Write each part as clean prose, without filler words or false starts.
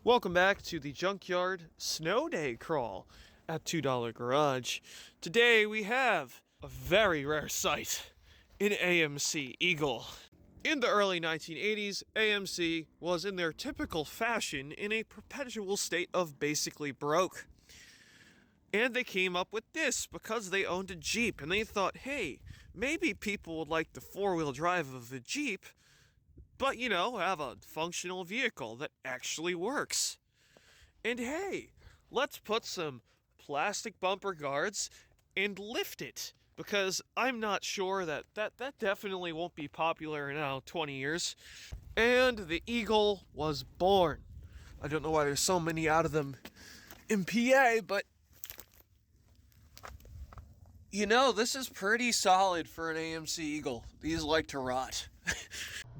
Welcome back to the Junkyard Snow Day Crawl at $2 Garage. Today we have a very rare sight, an AMC Eagle. In the early 1980s, AMC was in their typical fashion in a perpetual state of basically broke. And they came up with this because they owned a Jeep and they thought, hey, maybe people would like the four-wheel drive of a Jeep, but, have a functional vehicle that actually works. And hey, let's put some plastic bumper guards and lift it, because I'm not sure that definitely won't be popular in 20 years. And the Eagle was born. I don't know why there's so many out of them in PA, but this is pretty solid for an AMC Eagle. These like to rot.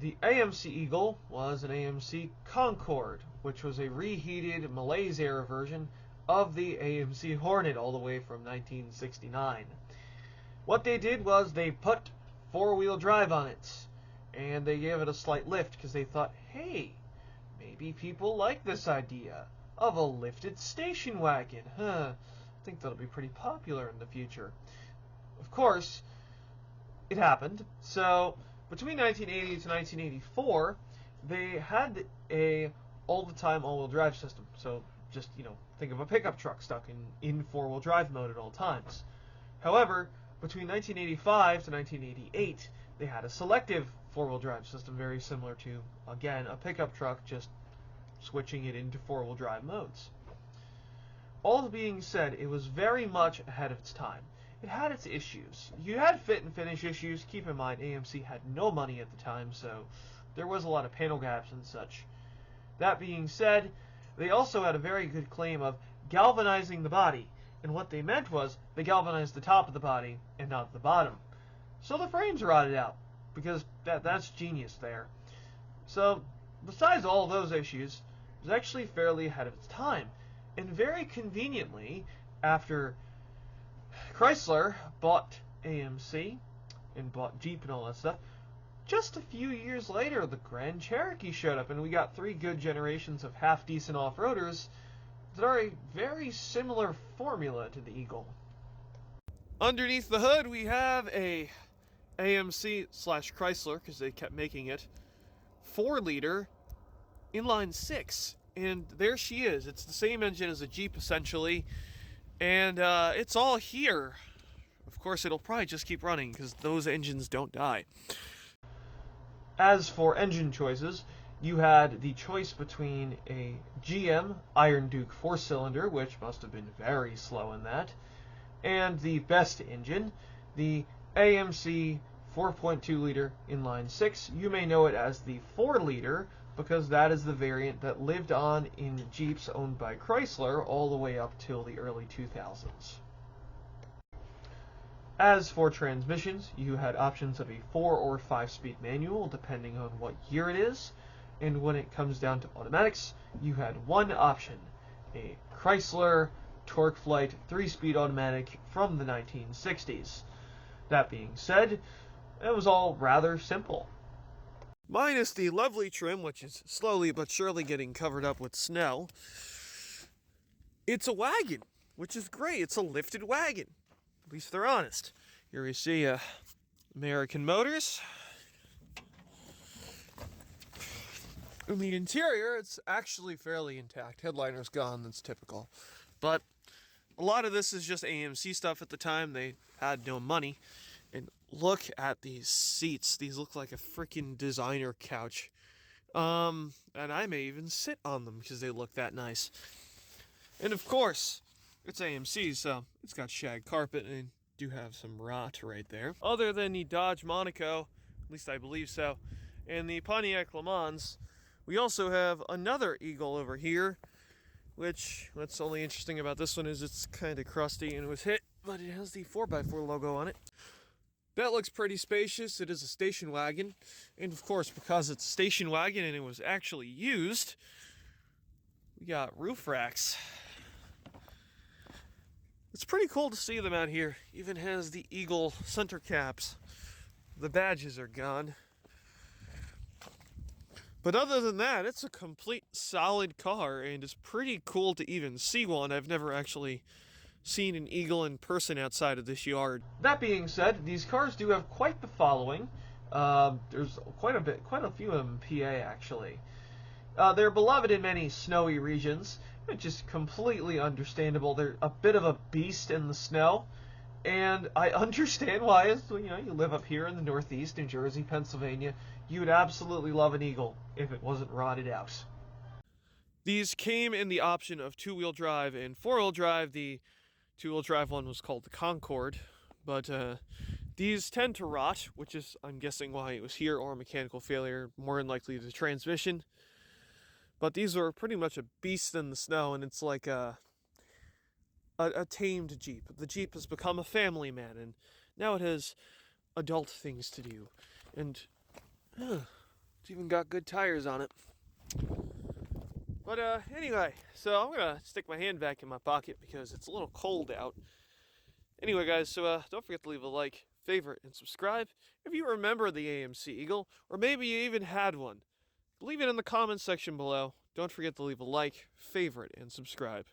The AMC Eagle was an AMC Concorde, which was a reheated Malaise-era version of the AMC Hornet all the way from 1969. What they did was they put four-wheel drive on it, and they gave it a slight lift because they thought, hey, maybe people like this idea of a lifted station wagon. I think that'll be pretty popular in the future. Of course, it happened. So between 1980 to 1984, they had a all-the-time all-wheel drive system. So just, think of a pickup truck stuck in four-wheel drive mode at all times. However, between 1985 to 1988, they had a selective four-wheel drive system very similar to, again, a pickup truck, just switching it into four-wheel drive modes. All being said, it was very much ahead of its time. It had its issues. You had fit and finish issues. Keep in mind, AMC had no money at the time, so there was a lot of panel gaps and such. That being said, they also had a very good claim of galvanizing the body, and what they meant was they galvanized the top of the body and not the bottom. So the frames rotted out, because that's genius there. So, besides all those issues, it was actually fairly ahead of its time. And very conveniently, after Chrysler bought AMC and bought Jeep and all that stuff, just a few years later, the Grand Cherokee showed up, and we got 3 good generations of half-decent off-roaders that are a very similar formula to the Eagle. Underneath the hood, we have a AMC/Chrysler, because they kept making it, 4-liter inline 6. And there she is. It's the same engine as a Jeep, essentially. And it's all here. Of course, it'll probably just keep running, because those engines don't die. As for engine choices, you had the choice between a GM Iron Duke 4-cylinder, which must have been very slow in that, and the best engine, the AMC 4.2-liter inline 6. You may know it as the 4-liter, because that is the variant that lived on in Jeeps owned by Chrysler all the way up till the early 2000s. As for transmissions, you had options of a 4 or 5-speed manual, depending on what year it is, and when it comes down to automatics, you had one option, a Chrysler TorqueFlite 3-speed automatic from the 1960s. That being said, it was all rather simple. Minus the lovely trim, which is slowly but surely getting covered up with snow. It's a wagon, which is great. It's a lifted wagon. At least they're honest. Here we see American Motors. In the interior, it's actually fairly intact. Headliner's gone, that's typical. But a lot of this is just AMC stuff at the time. They had no money. And look at these seats. These look like a freaking designer couch. And I may even sit on them because they look that nice. And of course, it's AMC, so it's got shag carpet and do have some rot right there. Other than the Dodge Monaco, at least I believe so, and the Pontiac Le Mans, we also have another Eagle over here, which, what's only interesting about this one is it's kind of crusty and was hit, but it has the 4x4 logo on it. That looks pretty spacious. It is a station wagon. And of course, because it's a station wagon and it was actually used, we got roof racks. It's pretty cool to see them out here. Even has the Eagle center caps. The badges are gone. But other than that, it's a complete solid car, and it's pretty cool to even see one. I've never actually seen an Eagle in person outside of this yard. That being said, these cars do have quite the following. There's quite a few of them in PA actually. They're beloved in many snowy regions, which is completely understandable. They're a bit of a beast in the snow, and I understand why. As you know, you live up here in the Northeast, New Jersey, Pennsylvania, you would absolutely love an Eagle if it wasn't rotted out. These came in the option of two-wheel drive and four-wheel drive. The two-wheel drive one was called the Concorde, but these tend to rot, which is, I'm guessing, why it was here, or a mechanical failure, more than likely the transmission. But these are pretty much a beast in the snow, and it's like a tamed Jeep. The Jeep has become a family man, and now it has adult things to do. And it's even got good tires on it. But anyway, so I'm going to stick my hand back in my pocket because it's a little cold out. Anyway, guys, so don't forget to leave a like, favorite, and subscribe. If you remember the AMC Eagle, or maybe you even had one, leave it in the comments section below. Don't forget to leave a like, favorite, and subscribe.